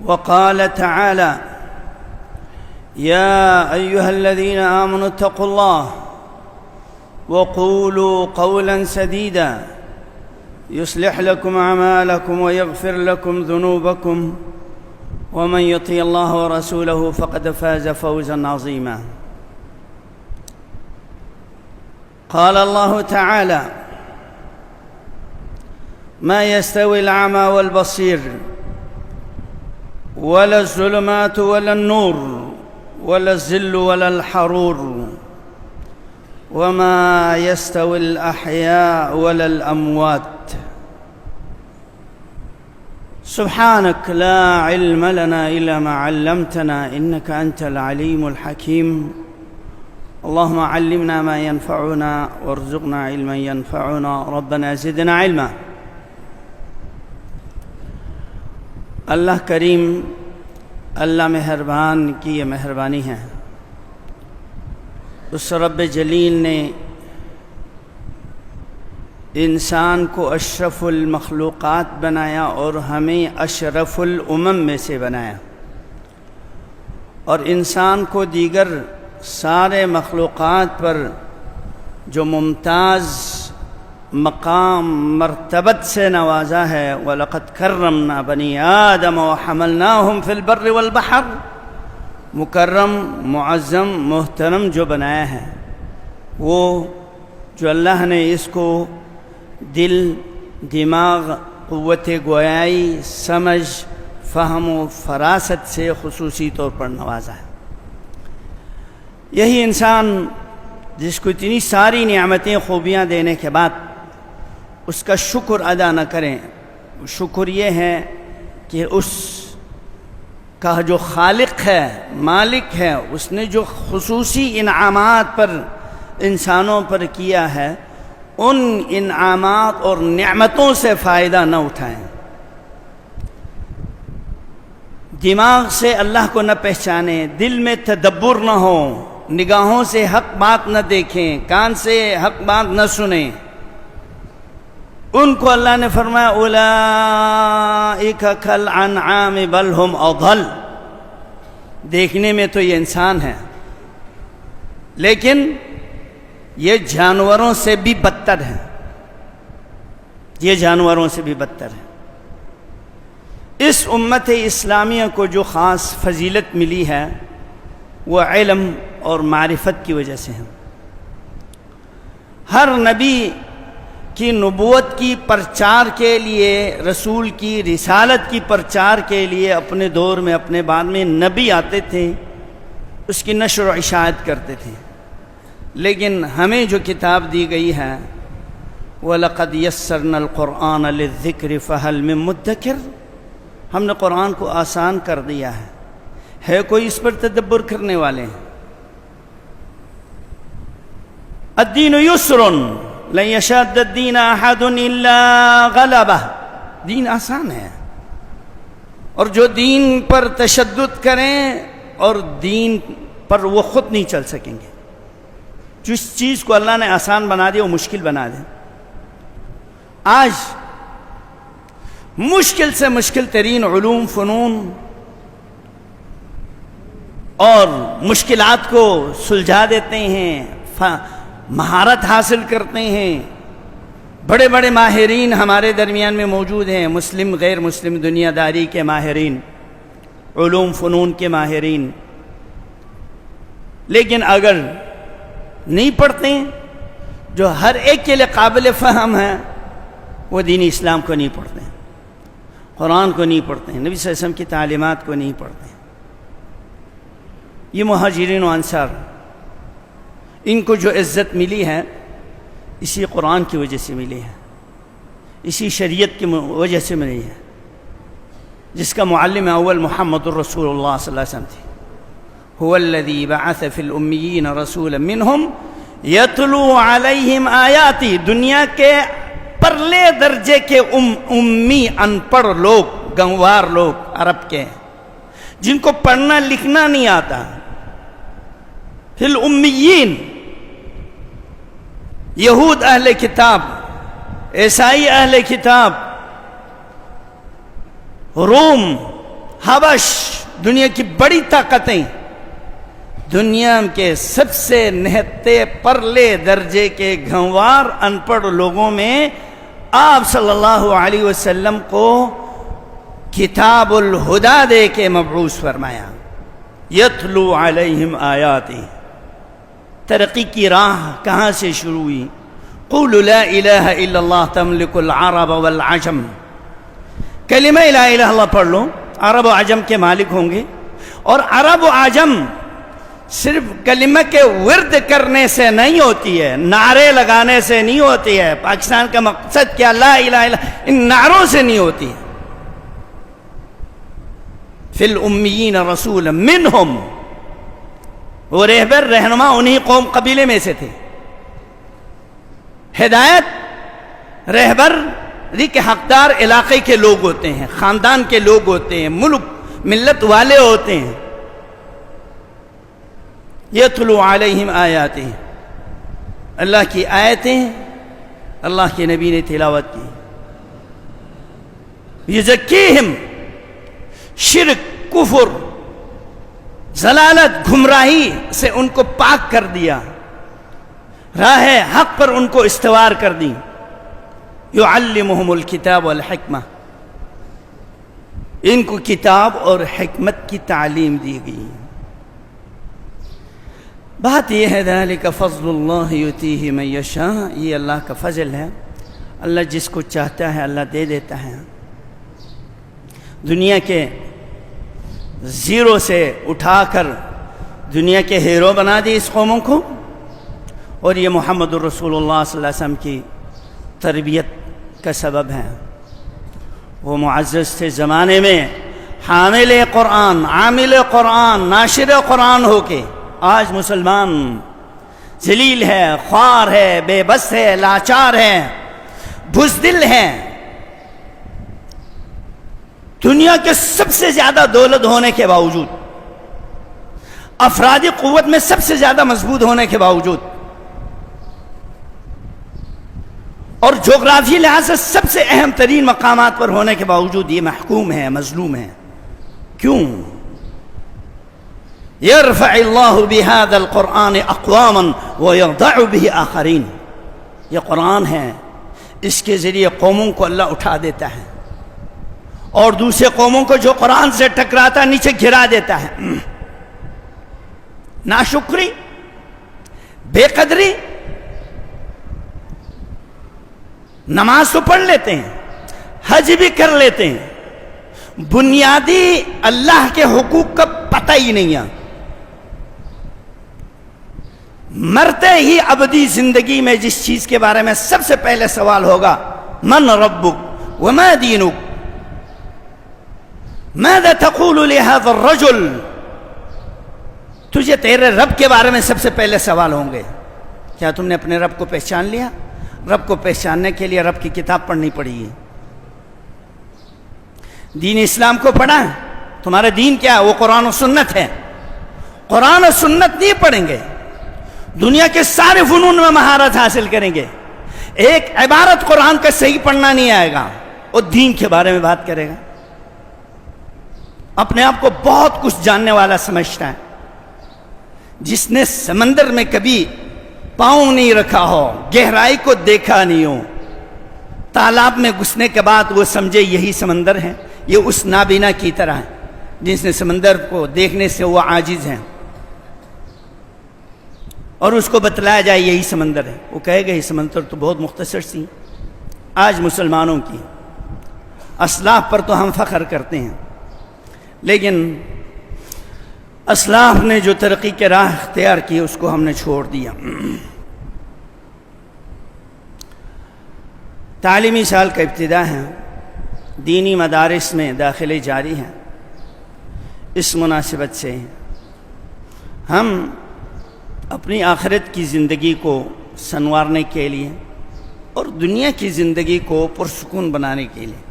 وقال تعالى: يا أيها الذين آمنوا اتقوا الله وقولوا قولا سديدا يصلح لكم أعمالكم ويغفر لكم ذنوبكم ومن يطع الله ورسوله فقد فاز فوزا عظيما. قال الله تعالى: ما يستوي الأعمى والبصير ولا الظلمات ولا النور ولا الظل ولا الحرور وما يستوي الأحياء ولا الأموات سبحانك لا علم لنا إلا ما علمتنا إنك أنت العليم الحكيم. اللهم علمنا ما ينفعنا وارزقنا علما ينفعنا ربنا زدنا علما. اللہ کریم، اللہ مہربان کی یہ مہربانی ہے، اس رب جلیل نے انسان کو اشرف المخلوقات بنایا اور ہمیں اشرف الامم میں سے بنایا، اور انسان کو دیگر سارے مخلوقات پر جو ممتاز مقام مرتبت سے نوازا ہے۔ وَلَقَدْ كَرَّمْنَا بَنِي آدَمَ وَحَمَلْنَاهُمْ فِي الْبَرِّ وَالْبَحْرِ، مکرم، معظم، محترم جو بنایا ہے، وہ جو اللہ نے اس کو دل، دماغ، قوت گویائی، سمجھ، فہم و فراست سے خصوصی طور پر نوازا ہے۔ یہی انسان جس کو اتنی ساری نعمتیں، خوبیاں دینے کے بعد اس کا شکر ادا نہ کریں، شکر یہ ہے کہ اس کا جو خالق ہے، مالک ہے، اس نے جو خصوصی انعامات پر انسانوں پر کیا ہے، ان انعامات اور نعمتوں سے فائدہ نہ اٹھائیں، دماغ سے اللہ کو نہ پہچانیں، دل میں تدبر نہ ہو، نگاہوں سے حق بات نہ دیکھیں، کان سے حق بات نہ سنیں، ان کو اللہ نے فرمایا اولئک کالانعام بل ہم اضل، دیکھنے میں تو یہ انسان ہے لیکن یہ جانوروں سے بھی بدتر ہے، یہ جانوروں سے بھی بدتر ہے۔ اس امت اسلامیہ کو جو خاص فضیلت ملی ہے وہ علم اور معرفت کی وجہ سے ہے۔ ہر نبی کی نبوت کی پرچار کے لیے، رسول کی رسالت کی پرچار کے لیے اپنے دور میں، اپنے بعد میں نبی آتے تھے، اس کی نشر و اشاعت کرتے تھے، لیکن ہمیں جو کتاب دی گئی ہے وَلَقَدْ يَسَّرْنَا الْقُرْآنَ لِلذِّكْرِ فَهَلْ مِن مُدَّكِرٍ، ہم نے قرآن کو آسان کر دیا ہے کوئی اس پر تدبر کرنے والے ہیں؟ الدین یسر لن یشاد الدین احد الا غلبہ، دین آسان ہے، اور جو دین پر تشدد کریں اور دین پر وہ خود نہیں چل سکیں گے۔ جس چیز کو اللہ نے آسان بنا دیا وہ مشکل بنا دے۔ آج مشکل سے مشکل ترین علوم، فنون اور مشکلات کو سلجھا دیتے ہیں، مہارت حاصل کرتے ہیں۔ بڑے بڑے ماہرین ہمارے درمیان میں موجود ہیں، مسلم غیر مسلم دنیا داری کے ماہرین، علوم فنون کے ماہرین، لیکن اگر نہیں پڑھتے، جو ہر ایک کے لیے قابل فہم ہے، وہ دین اسلام کو نہیں پڑھتے، قرآن کو نہیں پڑھتے، نبی صلی اللہ علیہ وسلم کی تعلیمات کو نہیں پڑھتے۔ یہ مہاجرین و انصار، ان کو جو عزت ملی ہے اسی قرآن کی وجہ سے ملی ہے، اسی شریعت کی وجہ سے ملی ہے، جس کا معلم اول محمد الرسول اللہ صلی اللہ علیہ وسلم تھی۔ هو الذي بعث في الأميين رسولا منهم يتلو عليهم آیاتی، دنیا کے پرلے درجے کے امی ان پڑھ لوگ، گنوار لوگ عرب کے، جن کو پڑھنا لکھنا نہیں آتا، فی الامیین، یہود اہل کتاب، عیسائی اہل کتاب، روم، حبش دنیا کی بڑی طاقتیں دنیا کے سب سے نہتے پرلے درجے کے گھنوار ان پڑھ لوگوں میں آپ صلی اللہ علیہ وسلم کو کتاب الہدا دے کے مبعوث فرمایا. یتلو علیہم آیاتی. ترقی کی راہ کہاں سے شروع ہوئی؟ قولوا لا الہ الا اللہ تملک العرب والعجم. کلمہ لا الہ الا اللہ پڑھ لو، عرب و عجم کے مالک ہوں گے. اور عرب و عجم صرف کلمہ کے ورد کرنے سے نہیں ہوتی ہے، نعرے لگانے سے نہیں ہوتی ہے. پاکستان کا مقصد کیا؟ لا الہ الا اللہ. ان نعروں سے نہیں ہوتی ہے. فی الامیین رسول منہم، وہ رہبر رہنما انہی قوم قبیلے میں سے تھے. ہدایت رہبر کے حقدار علاقے کے لوگ ہوتے ہیں، خاندان کے لوگ ہوتے ہیں، ملک ملت والے ہوتے ہیں. یتلو علیہم آیاتہ، اللہ کی آیتیں اللہ کے نبی نے تلاوت کی. یزکیہم، شرک، کفر، ضلالت، گمراہی سے ان کو پاک کر دیا، راہ حق پر ان کو استوار کر دی. یعلمہم الکتاب والحکمہ، ان کو کتاب اور حکمت کی تعلیم دی گئی. بات یہ ہے ذالک فضل اللہ یؤتیہ من یشاء، یہ اللہ کا فضل ہے، اللہ جس کو چاہتا ہے اللہ دے دیتا ہے. دنیا کے زیرو سے اٹھا کر دنیا کے ہیرو بنا دی اس قوموں کو، اور یہ محمد الرسول اللہ صلی اللہ علیہ وسلم کی تربیت کا سبب ہے. وہ معزز تھے زمانے میں، حامل قرآن، عامل قرآن، ناشر قرآن ہو کے آج مسلمان ذلیل ہے، خوار ہے، بے بس ہے، لاچار ہے، بزدل ہے. دنیا کے سب سے زیادہ دولت ہونے کے باوجود، افرادی قوت میں سب سے زیادہ مضبوط ہونے کے باوجود، اور جغرافی لحاظ سے سب سے اہم ترین مقامات پر ہونے کے باوجود یہ محکوم ہے، مظلوم ہے. کیوں؟ یرفع اللہ بہذا القرآن اقواما ویضع بہ آخرین. یہ قرآن ہے، اس کے ذریعے قوموں کو اللہ اٹھا دیتا ہے اور دوسرے قوموں کو جو قرآن سے ٹکراتا نیچے گرا دیتا ہے. ناشکری، بے قدری. نماز تو پڑھ لیتے ہیں، حج بھی کر لیتے ہیں، بنیادی اللہ کے حقوق کا پتہ ہی نہیں ہے. مرتے ہی ابدی زندگی میں جس چیز کے بارے میں سب سے پہلے سوال ہوگا، من ربک وما دینک، ماذا تقول لهذا الرجل. تجھے تیرے رب کے بارے میں سب سے پہلے سوال ہوں گے. کیا تم نے اپنے رب کو پہچان لیا؟ رب کو پہچاننے کے لیے رب کی کتاب پڑھنی پڑے گی. دین اسلام کو پڑھا، تمہارا دین کیا ہے؟ وہ قرآن و سنت ہے. قرآن و سنت نہیں پڑھیں گے، دنیا کے سارے فنون میں مہارت حاصل کریں گے، ایک عبارت قرآن کا صحیح پڑھنا نہیں آئے گا، وہ دین کے بارے میں بات کرے گا. اپنے آپ کو بہت کچھ جاننے والا سمجھتا ہے. جس نے سمندر میں کبھی پاؤں نہیں رکھا ہو، گہرائی کو دیکھا نہیں ہو، تالاب میں گھسنے کے بعد وہ سمجھے یہی سمندر ہے. یہ اس نابینا کی طرح ہے جس نے سمندر کو دیکھنے سے وہ عاجز ہے، اور اس کو بتلایا جائے یہی سمندر ہے، وہ کہے گا یہ سمندر تو بہت مختصر سی. آج مسلمانوں کی اسلاف پر تو ہم فخر کرتے ہیں، لیکن اسلاف نے جو ترقی کے راہ اختیار کی اس کو ہم نے چھوڑ دیا. تعلیمی سال کا ابتدا ہے، دینی مدارس میں داخلے جاری ہیں. اس مناسبت سے ہم اپنی آخرت کی زندگی کو سنوارنے کے لیے اور دنیا کی زندگی کو پرسکون بنانے کے لیے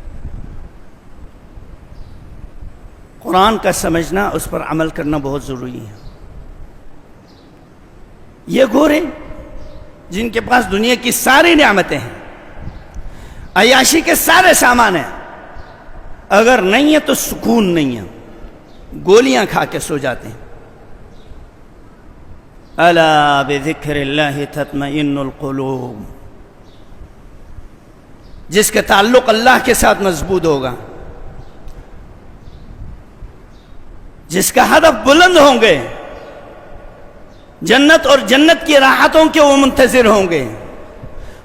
قرآن کا سمجھنا، اس پر عمل کرنا بہت ضروری ہے. یہ گورے جن کے پاس دنیا کی ساری نعمتیں ہیں، عیاشی کے سارے سامان ہیں، اگر نہیں ہے تو سکون نہیں ہے. گولیاں کھا کے سو جاتے ہیں۔ الا بذکر اللہ تطمئن القلوب، جس کا تعلق اللہ کے ساتھ مضبوط ہوگا، جس کا ہدف بلند ہوں گے، جنت اور جنت کی راحتوں کے وہ منتظر ہوں گے،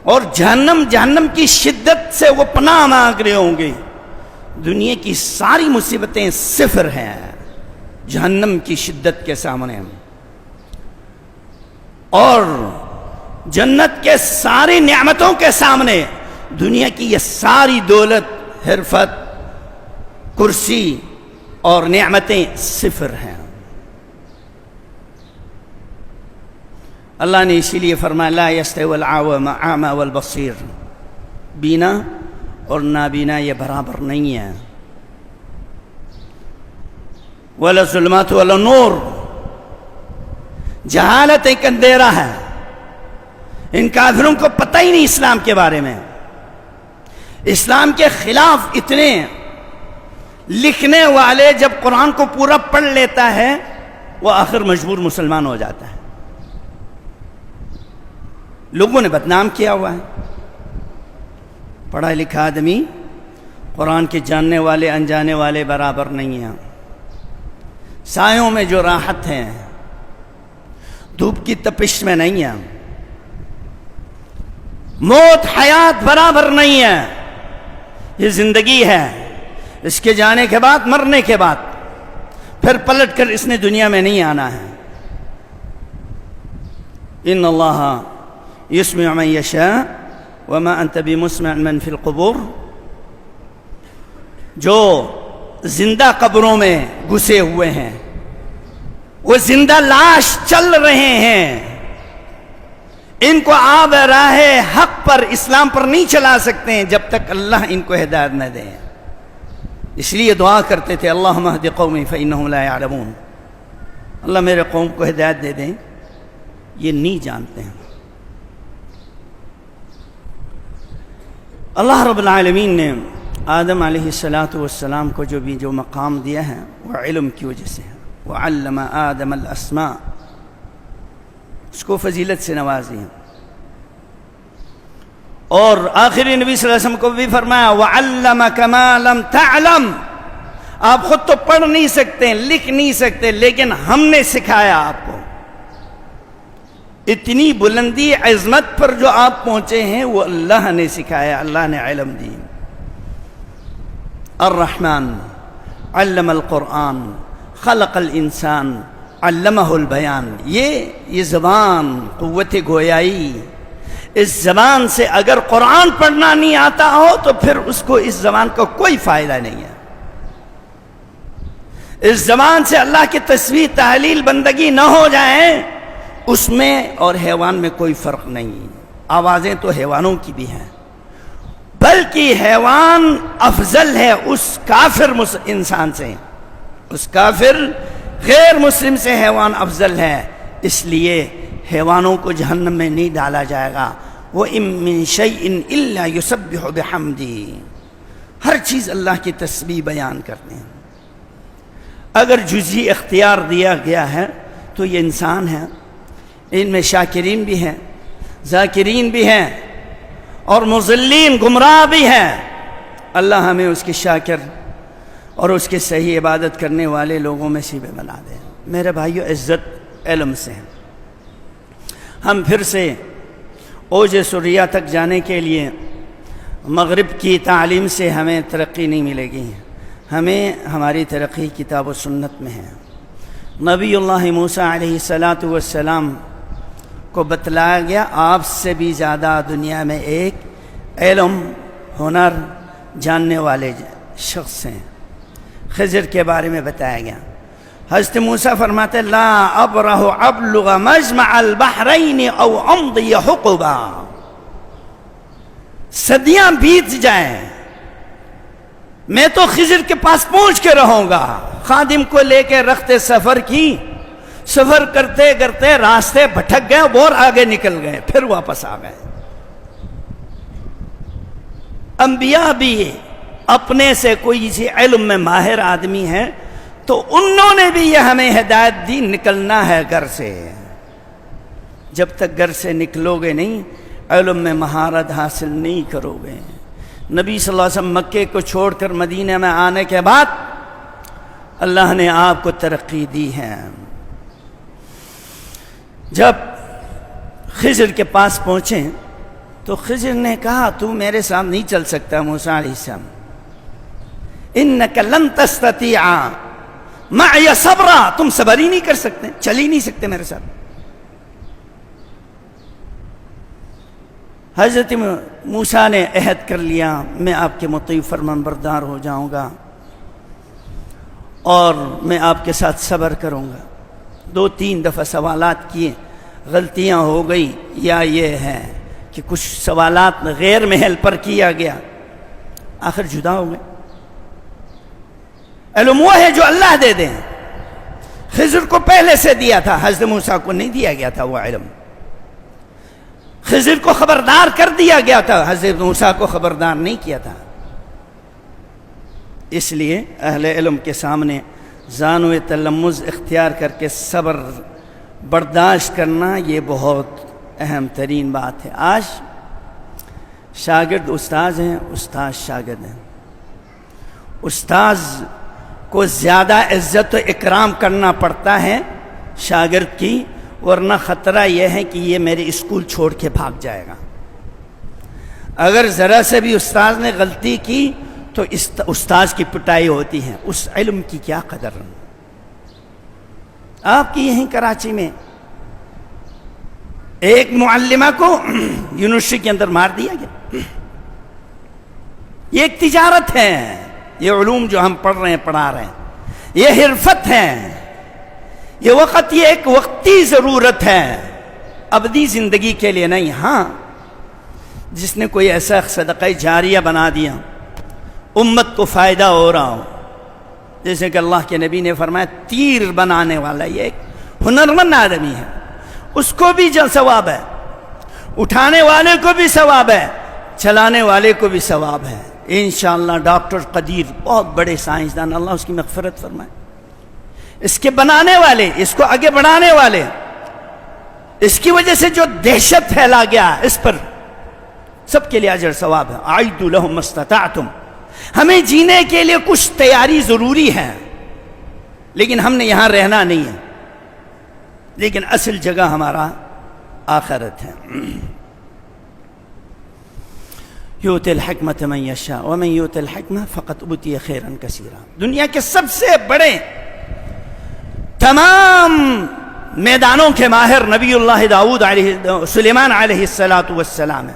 اور جہنم کی شدت سے وہ پناہ مانگ رہے ہوں گے۔ دنیا کی ساری مصیبتیں صفر ہیں جہنم کی شدت کے سامنے، اور جنت کے ساری نعمتوں کے سامنے دنیا کی یہ ساری دولت، حرفت، کرسی اور نعمتیں صفر ہیں۔ اللہ نے اسی لیے فرمایا لا یستوی الاعمی والبصیر، بینا اور نابینا یہ برابر نہیں ہے۔ ولا الظلمات ولا النور، جہالت ایک اندھیرا ہے، ان کافروں کو پتہ ہی نہیں اسلام کے بارے میں۔ اسلام کے خلاف اتنے لکھنے والے جب قرآن کو پورا پڑھ لیتا ہے وہ آخر مجبور مسلمان ہو جاتا ہے۔ لوگوں نے بدنام کیا ہوا ہے۔ پڑھا لکھا آدمی قرآن کے جاننے والے انجانے والے برابر نہیں ہیں۔ سایوں میں جو راحت ہے دھوپ کی تپش میں نہیں ہے۔ موت حیات برابر نہیں ہے، یہ زندگی ہے، اس کے جانے کے بعد، مرنے کے بعد پھر پلٹ کر اس نے دنیا میں نہیں آنا ہے۔ ان اللہ یسمع من یشاء وما انت بمسمع من فی القبور، جو زندہ قبروں میں گھسے ہوئے ہیں، وہ زندہ لاش چل رہے ہیں، ان کو آب راہ حق پر، اسلام پر نہیں چلا سکتے ہیں جب تک اللہ ان کو ہدایت نہ دے۔ اس لیے دعا کرتے تھے اللہم اہد قومی فإنہم لا یعلمون، اللہ میرے قوم کو ہدایت دے دیں، یہ نہیں جانتے ہیں۔ اللہ رب العالمین نے آدم علیہ السلام کو جو مقام دیا ہے وہ علم کی وجہ سے ہے۔ وعلم آدم الاسماء، اس کو فضیلت سے نوازی ہے۔ اور آخری نبی صلی اللہ علیہ وسلم کو بھی فرمایا وعلمک ما لم تعلم، آپ خود تو پڑھ نہیں سکتے، لکھ نہیں سکتے، لیکن ہم نے سکھایا آپ کو۔ اتنی بلندی عظمت پر جو آپ پہنچے ہیں وہ اللہ نے سکھایا، اللہ نے علم دی۔ الرحمن علم القرآن خلق الانسان علمہ البیان، یہ زبان قوت گویائی، اس زبان سے اگر قرآن پڑھنا نہیں آتا ہو تو پھر اس کو اس زبان کا کوئی فائدہ نہیں ہے۔ اس زبان سے اللہ کی تسبیح تحلیل بندگی نہ ہو جائے، اس میں اور حیوان میں کوئی فرق نہیں۔ آوازیں تو حیوانوں کی بھی ہیں، بلکہ حیوان افضل ہے اس کافر انسان سے، اس کافر غیر مسلم سے حیوان افضل ہے، اس لیے حیوانوں کو جہنم میں نہیں ڈالا جائے گا۔ وَإِن مِّن شَيْءٍ إِلَّا يُسَبِّحُ بِحَمْدِهِ، ہر چیز اللہ کی تسبیح بیان کرتے ہیں۔ اگر جزئی اختیار دیا گیا ہے تو یہ انسان ہے، ان میں شاکرین بھی ہیں، ذاکرین بھی ہیں، اور مضلین گمراہ بھی ہیں۔ اللہ ہمیں اس کے شاکر اور اس کے صحیح عبادت کرنے والے لوگوں میں سے بھی بنا دے۔ میرے بھائیو، عزت علم سے ہے۔ ہم پھر سے اوج سریہ تک جانے کے لیے مغرب کی تعلیم سے ہمیں ترقی نہیں ملے گی، ہمیں ہماری ترقی کتاب و سنت میں ہے۔ نبی اللہ موسیٰ علیہ السلام کو بتلایا گیا آپ سے بھی زیادہ دنیا میں ایک علم ہنر جاننے والے شخص ہیں، خضر کے بارے میں بتایا گیا۔ حضرت موسیٰ فرماتے لا ابرح ابلغ مجمع البحرین او امضی حقبا، صدیاں بیت جائیں میں تو خضر کے پاس پہنچ کے رہوں گا۔ خادم کو لے کے رخت سفر کی، سفر کرتے کرتے راستے بھٹک گئے، اور آگے نکل گئے، پھر واپس آ گئے۔ انبیاء بھی اپنے سے کوئی اسی علم میں ماہر آدمی ہے تو انہوں نے بھی یہ ہمیں ہدایت دی، نکلنا ہے گھر سے. جب تک گھر سے نکلو گے نہیں، علم میں مہارت حاصل نہیں کرو گے. نبی صلی اللہ علیہ وسلم مکے کو چھوڑ کر مدینہ میں آنے کے بعد اللہ نے آپ کو ترقی دی ہے. جب خضر کے پاس پہنچے تو خضر نے کہا تو میرے ساتھ نہیں چل سکتا موسیٰ علیہ السلام، انک لن تستطیع معی صبرا، تم صبر ہی نہیں کر سکتے، چل ہی نہیں سکتے میرے ساتھ. حضرت موسیٰ نے عہد کر لیا میں آپ کے مطیع فرمان بردار ہو جاؤں گا اور میں آپ کے ساتھ صبر کروں گا. 2-3 دفعہ سوالات کیے، غلطیاں ہو گئی، یا یہ ہے کہ کچھ سوالات غیر محل پر کیا گیا، آخر جدا ہو گئے. علم وہ ہے جو اللہ دے دیں. خضر کو پہلے سے دیا تھا، حضرت موسیٰ کو نہیں دیا گیا تھا وہ علم. خضر کو خبردار کر دیا گیا تھا، حضرت موسیٰ کو خبردار نہیں کیا تھا. اس لیے اہل علم کے سامنے زانو تلمذ اختیار کر کے صبر برداشت کرنا یہ بہت اہم ترین بات ہے. آج شاگرد استاذ ہیں، استاد شاگرد ہیں. استاذ کو زیادہ عزت و اکرام کرنا پڑتا ہے شاگرد کی، ورنہ خطرہ یہ ہے کہ یہ میرے اسکول چھوڑ کے بھاگ جائے گا. اگر ذرا سے بھی استاذ نے غلطی کی تو استاذ کی پٹائی ہوتی ہے. اس علم کی کیا قدر. آپ کی یہیں کراچی میں ایک معلمہ کو یونیورسٹی کے اندر مار دیا گیا. یہ ایک تجارت ہے، یہ علوم جو ہم پڑھ رہے ہیں پڑھا رہے ہیں یہ حرفت ہے. یہ وقت یہ ایک وقتی ضرورت ہے، ابدی زندگی کے لیے نہیں. ہاں جس نے کوئی ایسا صدقہ جاریہ بنا دیا امت کو فائدہ ہو رہا ہو، جیسے کہ اللہ کے نبی نے فرمایا تیر بنانے والا یہ ایک ہنرمند آدمی ہے، اس کو بھی جو ثواب ہے، اٹھانے والے کو بھی ثواب ہے، چلانے والے کو بھی ثواب ہے. انشاءاللہ ڈاکٹر قدیر بہت بڑے سائنسدان، اللہ اس کی مغفرت فرمائے، اس کے بنانے والے، اس کو آگے بڑھانے والے، اس کی وجہ سے جو دہشت پھیلا گیا اس پر سب کے لیے اجر ثواب ہے. اعدوا لهم ما استطعتم. ہمیں جینے کے لیے کچھ تیاری ضروری ہے، لیکن ہم نے یہاں رہنا نہیں ہے، لیکن اصل جگہ ہمارا آخرت ہے. یؤتی الحکمۃ من یشاء ومن یؤت الحکمہ فقد اوتی خیرا کثیرا. دنیا کے سب سے بڑے تمام میدانوں کے ماہر نبی اللہ داؤد سلیمان علیہ السلام ہے.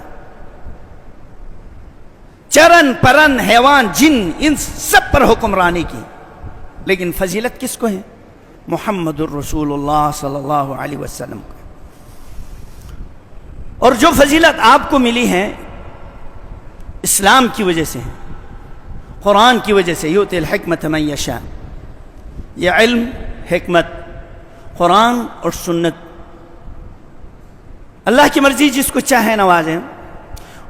چرن پرن حیوان جن ان سب پر حکمرانی کی، لیکن فضیلت کس کو ہے؟ محمد الرسول اللہ صلی اللہ علیہ وسلم کو. اور جو فضیلت آپ کو ملی ہے اسلام کی وجہ سے، قرآن کی وجہ سے. یؤتی الحکمۃ من یشاء، یہ علم، حکمت، قرآن اور سنت اللہ کی مرضی جس کو چاہے نوازیں.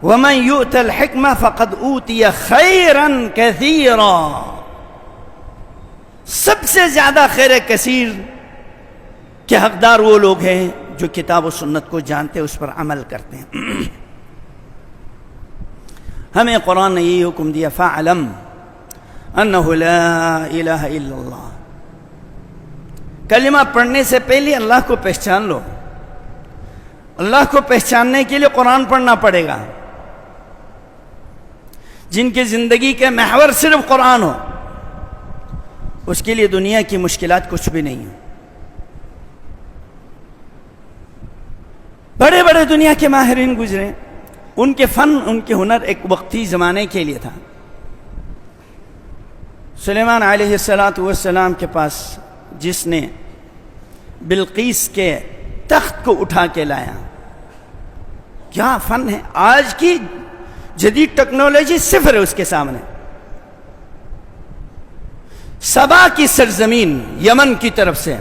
ومن یؤت الحکمہ فقد اوتی خیرا کثیرا. سب سے زیادہ خیر کثیر کے حقدار وہ لوگ ہیں جو کتاب و سنت کو جانتے اس پر عمل کرتے ہیں. ہمیں قرآن نے یہ حکم دیا فاعلم انہ لا الہ الا اللہ. کلمہ پڑھنے سے پہلے اللہ کو پہچان لو. اللہ کو پہچاننے کے لیے قرآن پڑھنا پڑے گا. جن کی زندگی کے محور صرف قرآن ہو اس کے لیے دنیا کی مشکلات کچھ بھی نہیں ہیں. بڑے بڑے دنیا کے ماہرین گزرے، ان کے فن، ان کے ہنر ایک وقتی زمانے کے لیے تھا. سلیمان علیہ السلام کے پاس جس نے بلقیس کے تخت کو اٹھا کے لایا، کیا فن ہے. آج کی جدید ٹیکنالوجی صفر ہے اس کے سامنے. سبا کی سرزمین یمن کی طرف سے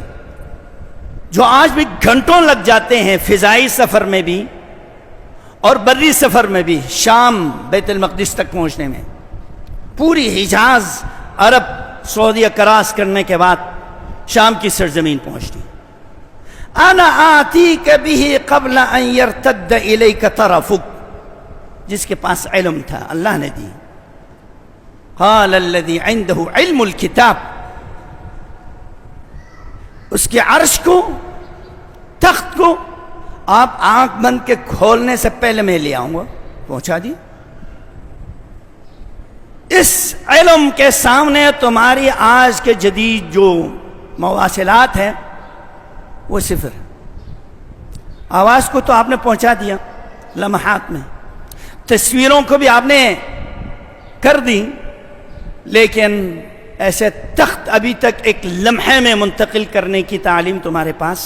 جو آج بھی گھنٹوں لگ جاتے ہیں فضائی سفر میں بھی اور بری سفر میں بھی، شام بیت المقدس تک پہنچنے میں، پوری حجاز عرب سعودیہ کراس کرنے کے بعد شام کی سرزمین پہنچتی. انا آتیک بہ قبل ان یرتد الیک طرفک، جس کے پاس علم تھا اللہ نے دی. قال الذی عنده علم الکتاب، اس کے عرش کو، تخت کو آپ آنکھ بند کے کھولنے سے پہلے میں لے آؤں گا. پہنچا دی. اس علم کے سامنے تمہاری آج کے جدید جو مواصلات ہیں وہ صفر. آواز کو تو آپ نے پہنچا دیا لمحات میں، تصویروں کو بھی آپ نے کر دی، لیکن ایسے تخت ابھی تک ایک لمحے میں منتقل کرنے کی تعلیم تمہارے پاس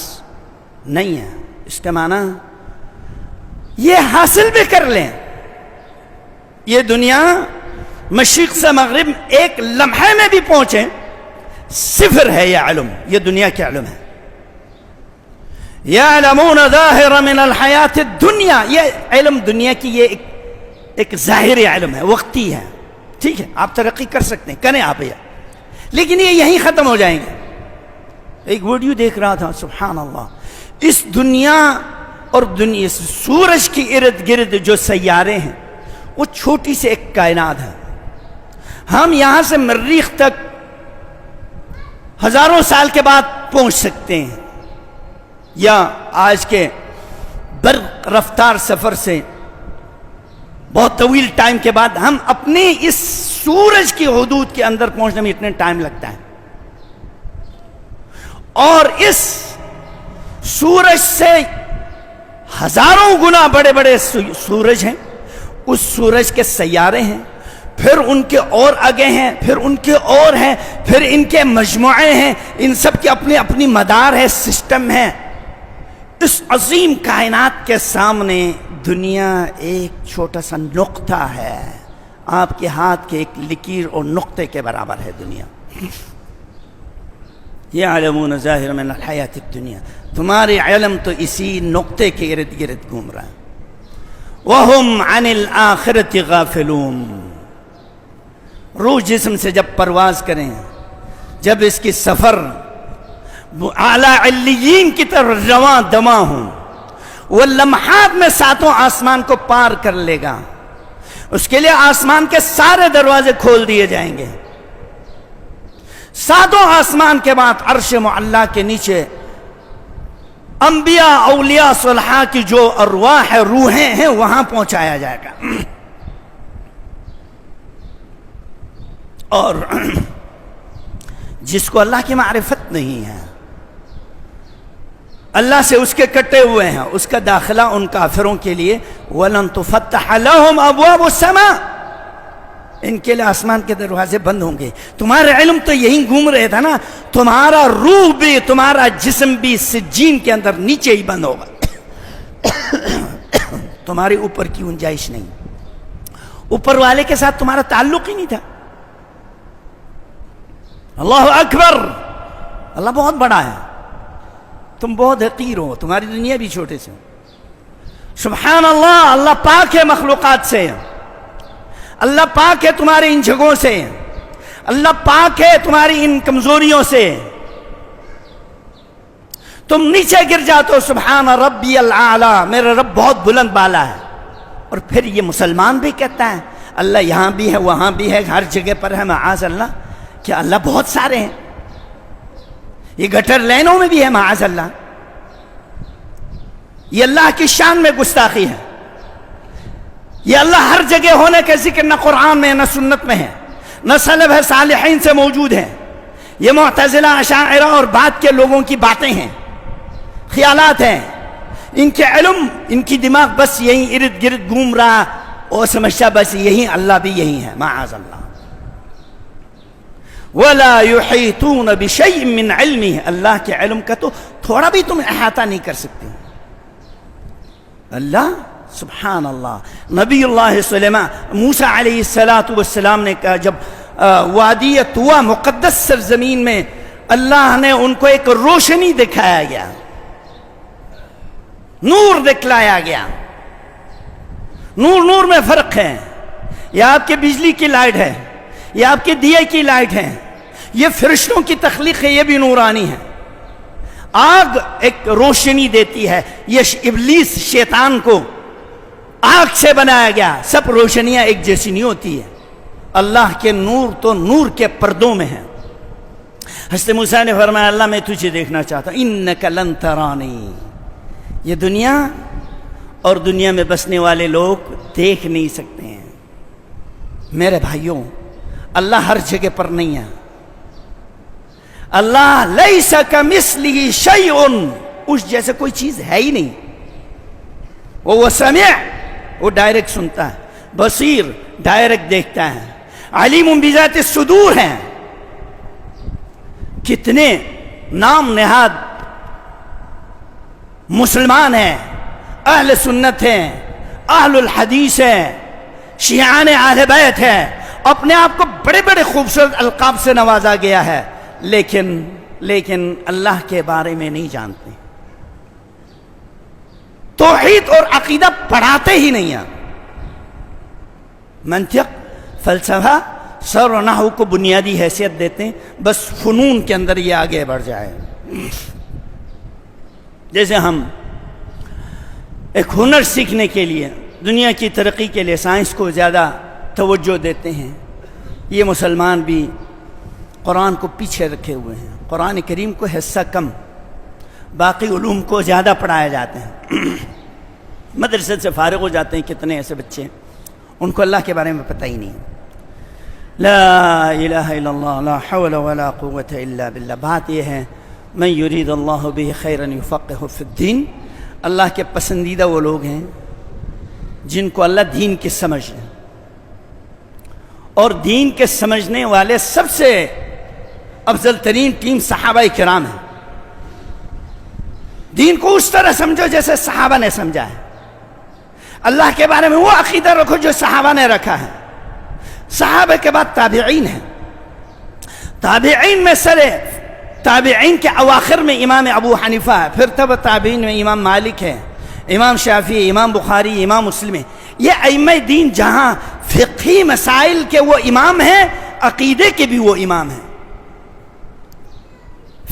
نہیں ہے. اس کا معنی یہ حاصل بھی کر لیں، یہ دنیا مشرق سے مغرب ایک لمحے میں بھی پہنچے، صفر ہے یہ علم، یہ دنیا کے علم ہے. یعلمون ظاہرا من الحیات الدنیا، یہ علم دنیا کی یہ ایک ظاہری علم ہے، وقتی ہے. ٹھیک ہے، آپ ترقی کر سکتے ہیں، کریں آپ یہ، لیکن یہ یہیں ختم ہو جائیں گے. ایک ویڈیو دیکھ رہا تھا، سبحان اللہ، اس دنیا اور دنیا سورج کی ارد گرد جو سیارے ہیں وہ چھوٹی سی ایک کائنات ہے. ہم یہاں سے مریخ تک ہزاروں سال کے بعد پہنچ سکتے ہیں، یا آج کے برق رفتار سفر سے بہت طویل ٹائم کے بعد ہم اپنے اس سورج کی حدود کے اندر پہنچنے میں اتنے ٹائم لگتا ہے. اور اس سورج سے ہزاروں گنا بڑے بڑے سورج ہیں، اس سورج کے سیارے ہیں، پھر ان کے اور آگے ہیں، پھر ان کے اور ہیں، پھر ان کے مجموعے ہیں، ان سب کی اپنی اپنی مدار ہے، سسٹم ہے. اس عظیم کائنات کے سامنے دنیا ایک چھوٹا سا نقطہ ہے، آپ کے ہاتھ کے ایک لکیر اور نقطے کے برابر ہے دنیا. یعلمون ظاہرا من الحیات الدنیا، تمہارے علم تو اسی نقطے کے ارد گرد گھوم رہا ہے. وَهُمْ عَنِ الْآخِرَةِ غَافِلُونَ، روح جسم سے جب پرواز کریں، جب اس کی سفر اعلیٰ علیین کی طرف رواں دواں ہوں، وہ لمحات میں ساتوں آسمان کو پار کر لے گا. اس کے لیے آسمان کے سارے دروازے کھول دیے جائیں گے. ساتوں آسمان کے بعد عرش معلیٰ کے نیچے انبیاء، اولیاء، صلحاء کی جو ارواح ہے، روحیں ہیں، وہاں پہنچایا جائے گا. اور جس کو اللہ کی معرفت نہیں ہے، اللہ سے اس کے کٹے ہوئے ہیں، اس کا داخلہ ان کافروں کے لیے وَلَن تُفَتَّحَ لَهُمْ أَبْوَابُ السَّمَاءِ، ان کے لیے آسمان کے دروازے بند ہوں گے. تمہارا علم تو یہیں گھوم رہے تھا نا، تمہارا روح بھی، تمہارا جسم بھی سجین کے اندر نیچے ہی بند ہوگا. تمہارے اوپر کی گنجائش نہیں، اوپر والے کے ساتھ تمہارا تعلق ہی نہیں تھا. اللہ اکبر، اللہ بہت بڑا ہے، تم بہت حقیر ہو، تمہاری دنیا بھی چھوٹے سے. سبحان اللہ، اللہ پاک ہے مخلوقات سے، اللہ پاک ہے تمہاری ان جگہوں سے، اللہ پاک ہے تمہاری ان کمزوریوں سے. تم نیچے گر جاتے ہو، سبحان ربی الاعلی، میرا رب بہت بلند بالا ہے. اور پھر یہ مسلمان بھی کہتا ہے اللہ یہاں بھی ہے، وہاں بھی ہے، ہر جگہ پر ہے. معاذ اللہ، کیا اللہ بہت سارے ہیں؟ یہ گٹر لینوں میں بھی ہے، معاذ اللہ. یہ اللہ کی شان میں گستاخی ہے. یہ اللہ ہر جگہ ہونے کا ذکر نہ قرآن میں نہ سنت میں ہے، نہ سلف صالحین سے موجود ہے. یہ معتزلہ، اشاعرہ اور بعد کے لوگوں کی باتیں ہیں، خیالات ہیں. ان کے علم، ان کی دماغ بس یہیں ارد گرد گھوم رہا اور سمجھتا بس یہیں اللہ بھی یہیں ہے. معاذ اللہ. وَلَا يُحِيطُونَ بِشَيْءٍ مِّنْ عِلْمِهِ، اللہ کے علم کا تو تھوڑا بھی تم احاطہ نہیں کر سکتے. اللہ سبحان اللہ. نبی اللہ سلیمان، موسیٰ علیہ السلام نے کہا جب وادی طویٰ مقدس سرزمین میں اللہ نے ان کو ایک روشنی دکھایا گیا، نور دکھلایا گیا. نور میں فرق ہے. یہ آپ کے بجلی کی لائٹ ہے، یہ آپ کے دیے کی لائٹ ہے. یہ فرشتوں کی تخلیق ہے، یہ بھی نورانی ہے۔ آگ ایک روشنی دیتی ہے، یہ ابلیس شیطان کو آگ سے بنایا گیا، سب روشنیاں ایک جیسی نہیں ہوتی ہے۔ اللہ کے نور تو نور کے پردوں میں ہے۔ حضرت موسیٰ نے فرمایا اللہ میں تجھے دیکھنا چاہتا ہوں، انک لن ترانی، یہ دنیا اور دنیا میں بسنے والے لوگ دیکھ نہیں سکتے ہیں۔ میرے بھائیوں، اللہ ہر جگہ پر نہیں ہے۔ اللہ لیس کمثلہ شیء، اس جیسے کوئی چیز ہے ہی نہیں۔ وہ سمیع، وہ ڈائریکٹ سنتا ہے، بصیر ڈائریکٹ دیکھتا ہے، علیم بذات الصدور ہے۔ کتنے نام نہاد مسلمان ہیں، اہل سنت ہیں، اہل الحدیث ہیں، شیعان اہل بیت ہیں، اپنے آپ کو بڑے بڑے خوبصورت القاب سے نوازا گیا ہے، لیکن اللہ کے بارے میں نہیں جانتے، توحید اور عقیدہ پڑھاتے ہی نہیں ہیں۔ منطق، فلسفہ، سر و نحو کو بنیادی حیثیت دیتے ہیں، بس فنون کے اندر یہ آگے بڑھ جائے۔ جیسے ہم ایک ہنر سیکھنے کے لیے، دنیا کی ترقی کے لیے سائنس کو زیادہ توجہ دیتے ہیں، یہ مسلمان بھی قرآن کو پیچھے رکھے ہوئے ہیں۔ قرآن کریم کو حصہ کم، باقی علوم کو زیادہ پڑھائے جاتے ہیں۔ مدرسے سے فارغ ہو جاتے ہیں کتنے ایسے بچے، ان کو اللہ کے بارے میں پتہ ہی نہیں۔ لا الہ الا اللہ، لا حول ولا قوت الا باللہ۔ بات یہ ہے من یرید اللہ بہ خیرا یفقہہ فی الدین، اللہ کے پسندیدہ وہ لوگ ہیں جن کو اللہ دین کی سمجھ ہے، اور دین کے سمجھنے والے سب سے افضل ترین ٹیم صحابہ کرام ہیں۔ دین کو اس طرح سمجھو جیسے صحابہ نے سمجھا ہے، اللہ کے بارے میں وہ عقیدہ رکھو جو صحابہ نے رکھا ہے۔ صحابہ کے بعد تابعین ہیں، تابعین میں سر تابعین کے اواخر میں امام ابو حنیفہ ہے، پھر تب تابعین میں امام مالک ہے، امام شافعی، امام بخاری، امام مسلم ہے۔ یہ ائمہ دین جہاں فقہی مسائل کے وہ امام ہیں، عقیدے کے بھی وہ امام ہیں۔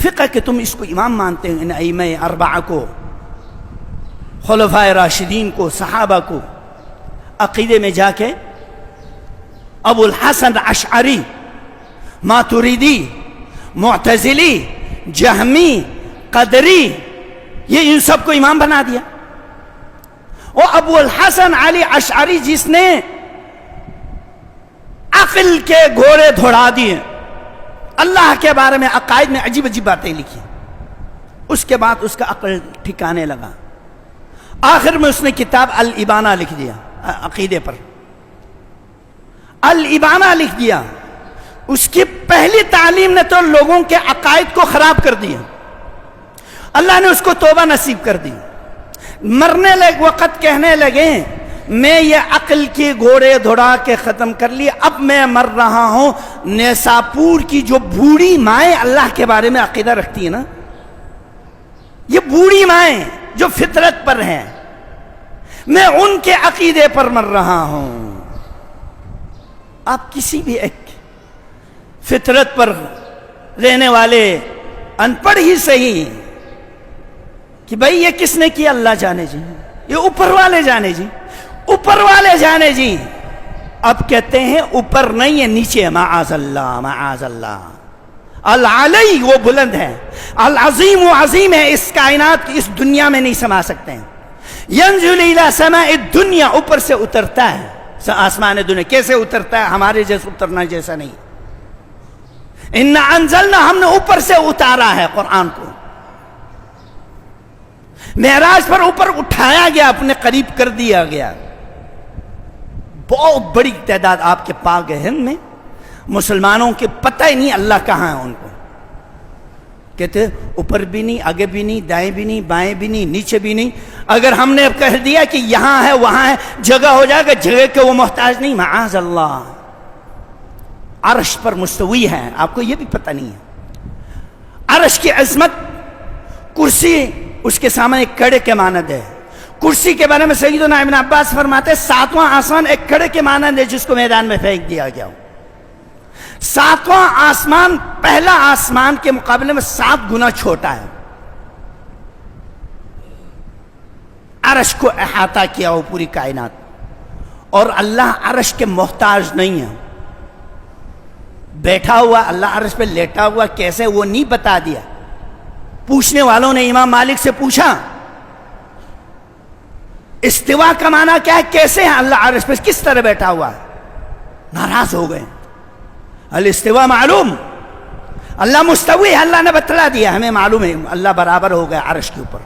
فقہ کہ تم اس کو امام مانتے ہیں، ان ائمہ اربعہ کو، خلفائے راشدین کو، صحابہ کو، عقیدے میں جا کے ابو الحسن اشعری، ماتریدی، معتزلی، جہمی، قدری، یہ ان سب کو امام بنا دیا۔ وہ ابو الحسن علی اشعری جس نے عقل کے گھوڑے دوڑا دیے، اللہ کے بارے میں عقائد میں عجیب عجیب باتیں لکھی، اس کے بعد اس کا عقل ٹھکانے لگا، آخر میں اس نے کتاب الابانہ لکھ دیا، عقیدے پر الابانہ لکھ دیا۔ اس کی پہلی تعلیم نے تو لوگوں کے عقائد کو خراب کر دیا، اللہ نے اس کو توبہ نصیب کر دی۔ مرنے لگ وقت کہنے لگے میں یہ عقل کی گھوڑے دوڑا کے ختم کر لی، اب میں مر رہا ہوں۔ نیساپور کی جو بوڑھی مائیں اللہ کے بارے میں عقیدہ رکھتی ہیں نا، یہ بوڑھی مائیں جو فطرت پر ہیں، میں ان کے عقیدے پر مر رہا ہوں۔ آپ کسی بھی ایک فطرت پر رہنے والے ان پڑھ ہی صحیح کہ بھئی یہ کس نے کیا، اللہ جانے جی، یہ اوپر والے جانے جی، اوپر والے جانے جی۔ اب کہتے ہیں اوپر نہیں ہے، نیچے، معاذ اللہ، معاذ اللہ۔ العلی وہ بلند ہے، العظیم وہ عظیم ہے، اس کائنات کی اس دنیا میں نہیں سما سکتے ہیں۔ ینزل الی سماء الدنیا، اوپر سے اترتا ہے آسمان دنیا۔ کیسے اترتا ہے؟ ہمارے جیسے اترنا جیسا نہیں۔ انا انزلنا، ہم نے اوپر سے اتارا ہے قرآن کو، معراج پر اوپر اٹھایا گیا، اپنے قریب کر دیا گیا۔ بہت بڑی تعداد آپ کے پاک ہند میں مسلمانوں کے پتہ ہی نہیں اللہ کہاں ہے ان کو، کہتے اوپر بھی نہیں، آگے بھی نہیں، دائیں بھی نہیں، بائیں بھی نہیں، نیچے بھی نہیں۔ اگر ہم نے کہہ دیا کہ یہاں ہے وہاں ہے، جگہ ہو جائے گا، جگہ کے وہ محتاج نہیں، معاذ اللہ۔ عرش پر مستوی ہے، آپ کو یہ بھی پتہ نہیں ہے۔ عرش کی عظمت، کرسی اس کے سامنے ایک کڑے کے مانند ہے۔ کرسی کے بارے میں سیدنا ابن عباس فرماتے ہیں 7واں آسمان ایک کڑے کے مانند ہے جس کو میدان میں پھینک دیا گیا ہو۔ ساتواں آسمان پہلا آسمان کے مقابلے میں 7 گنا چھوٹا ہے. عرش کو احاطہ کیا وہ پوری کائنات, اور اللہ عرش کے محتاج نہیں ہے. بیٹھا ہوا اللہ عرش پہ لیٹا ہوا کیسے وہ نہیں بتا دیا. پوچھنے والوں نے امام مالک سے پوچھا استوا کا معنی کیا ہے, کیسے ہے اللہ عرش پہ, کس طرح بیٹھا ہوا ہے؟ ناراض ہو گئے. الاستوا معلوم, اللہ مستوی ہے, اللہ نے بتلا دیا, ہمیں معلوم ہے اللہ برابر ہو گیا عرش کے اوپر.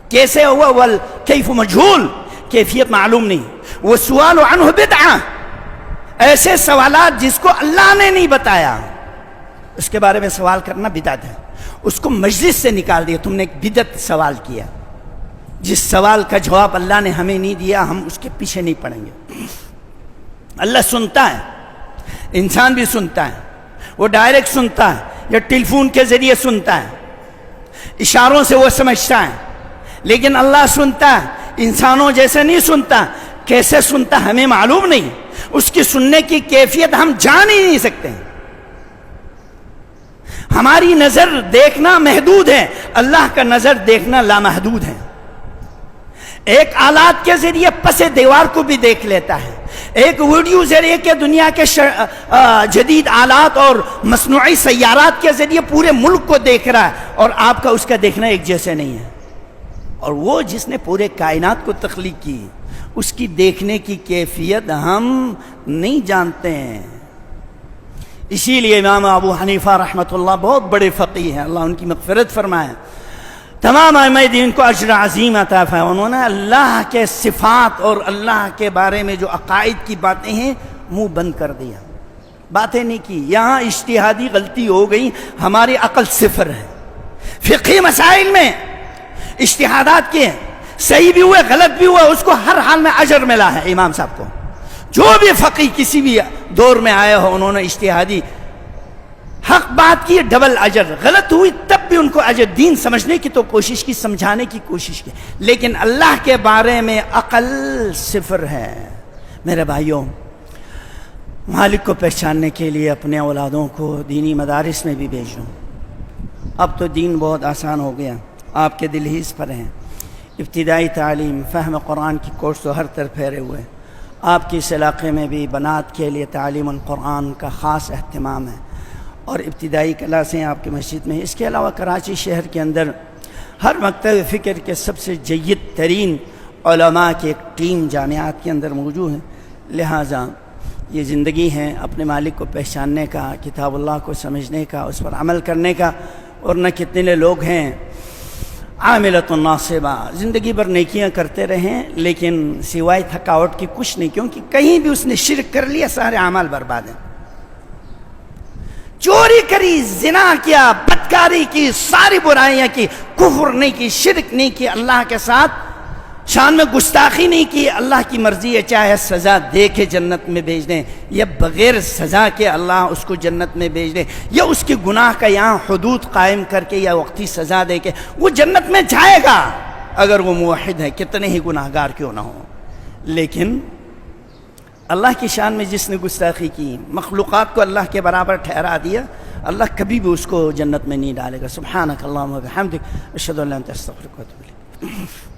کیسے ہوا؟ والکیف مجہول, کیفیت معلوم نہیں. والسؤال عنہ بدعہ, ایسے سوالات جس کو اللہ نے نہیں بتایا اس کے بارے میں سوال کرنا بدعت ہے. اس کو مجلس سے نکال دیا, تم نے ایک بدعت سوال کیا. جس سوال کا جواب اللہ نے ہمیں نہیں دیا ہم اس کے پیچھے نہیں پڑیں گے. اللہ سنتا ہے, انسان بھی سنتا ہے, وہ ڈائریکٹ سنتا ہے یا ٹیلی فون کے ذریعے سنتا ہے, اشاروں سے وہ سمجھتا ہے, لیکن اللہ سنتا ہے, انسانوں جیسے نہیں سنتا. کیسے سنتا ہمیں معلوم نہیں, اس کی سننے کی کیفیت ہم جان ہی نہیں سکتے. ہماری نظر دیکھنا محدود ہے, اللہ کا نظر دیکھنا لامحدود ہے. ایک آلات کے ذریعے پس دیوار کو بھی دیکھ لیتا ہے, ایک ویڈیو ذریعے کے دنیا کے جدید آلات اور مصنوعی سیارات کے ذریعے پورے ملک کو دیکھ رہا ہے, اور آپ کا اس کا دیکھنا ایک جیسے نہیں ہے. اور وہ جس نے پورے کائنات کو تخلیق کی اس کی دیکھنے کی کیفیت ہم نہیں جانتے ہیں. اسی لیے امام ابو حنیفہ رحمۃ اللہ بہت بڑے فقیہ ہیں, اللہ ان کی مغفرت فرمائے. تمام ائمہ دین کو اجر عظیم عطا فرمائے. انہوں نے اللہ کے صفات اور اللہ کے بارے میں جو عقائد کی باتیں ہیں منہ بند کر دیا, باتیں نہیں کی. یہاں اجتہادی غلطی ہو گئی, ہماری عقل صفر ہے. فقہی مسائل میں اجتہادات کیے, صحیح بھی ہوئے غلط بھی ہوا, اس کو ہر حال میں اجر ملا ہے. امام صاحب کو جو بھی فقی کسی بھی دور میں آئے ہو انہوں نے اجتہادی حق بات کی, ڈبل اجر. غلط ہوئی تب بھی ان کو اجر. دین سمجھنے کی تو کوشش کی, سمجھانے کی کوشش کی, لیکن اللہ کے بارے میں عقل صفر ہے. میرے بھائیوں, مالک کو پہچاننے کے لیے اپنے اولادوں کو دینی مدارس میں بھی بھیجو. اب تو دین بہت آسان ہو گیا, آپ کے دلہیز پر ہیں. ابتدائی تعلیم, فہم قرآن کی کورس تو ہر طرف پھیرے ہوئے. آپ کے اس علاقے میں بھی بنات کے لیے تعلیم القرآن کا خاص اہتمام ہے, اور ابتدائی کلاسیں آپ کی مسجد میں. اس کے علاوہ کراچی شہر کے اندر ہر مکتب فکر کے سب سے جید ترین علماء کی ایک ٹیم جامعات کے اندر موجود ہے. لہٰذا یہ زندگی ہے اپنے مالک کو پہچاننے کا, کتاب اللہ کو سمجھنے کا, اس پر عمل کرنے کا. اور نہ کتنے لوگ ہیں عاملۃ ناصبہ, زندگی بھر نیکیاں کرتے رہیں لیکن سوائے تھکاوٹ کی کچھ نہیں, کیونکہ کہیں بھی اس نے شرک کر لیا سارے اعمال برباد ہیں. چوری کری, زنا کیا, بدکاری کی, ساری برائیاں کی, کفر نہیں کی, شرک نہیں کی, اللہ کے ساتھ شان میں گستاخی نہیں کی. اللہ کی مرضی ہے, چاہے سزا دے کے جنت میں بھیج دیں یا بغیر سزا کے اللہ اس کو جنت میں بھیج دیں, یا اس کے گناہ کا یہاں حدود قائم کر کے یا وقتی سزا دے کے وہ جنت میں جائے گا اگر وہ موحد ہے, کتنے ہی گناہ گار کیوں نہ ہو. لیکن اللہ کی شان میں جس نے گستاخی کی, مخلوقات کو اللہ کے برابر ٹھہرا دیا, اللہ کبھی بھی اس کو جنت میں نہیں ڈالے گا. سبحانک اللہم و بحمدک, اشہد ان لا الہ الا انت استغفرک و اتوب الیک.